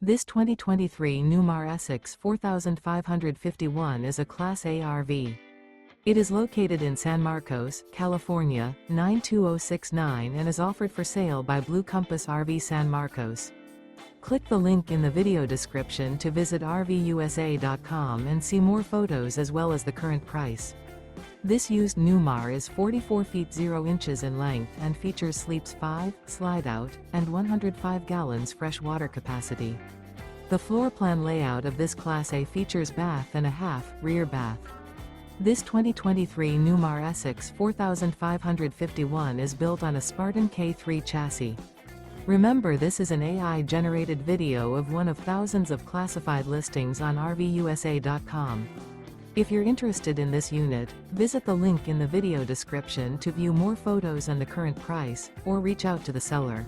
This 2023 Newmar Essex 4551 is a Class A RV. It is located in San Marcos, California, 92069 and is offered for sale by Blue Compass RV San Marcos. Click the link in the video description to visit RVUSA.com and see more photos as well as the current price. This used Newmar is 44 feet 0 inches in length and features sleeps 5, slide-out, and 105 gallons fresh water capacity. The floor plan layout of this Class A features bath and a half, rear bath. This 2023 Newmar Essex 4551 is built on a Spartan K3 chassis. Remember, this is an AI-generated video of one of thousands of classified listings on RVUSA.com. If you're interested in this unit, visit the link in the video description to view more photos and the current price, or reach out to the seller.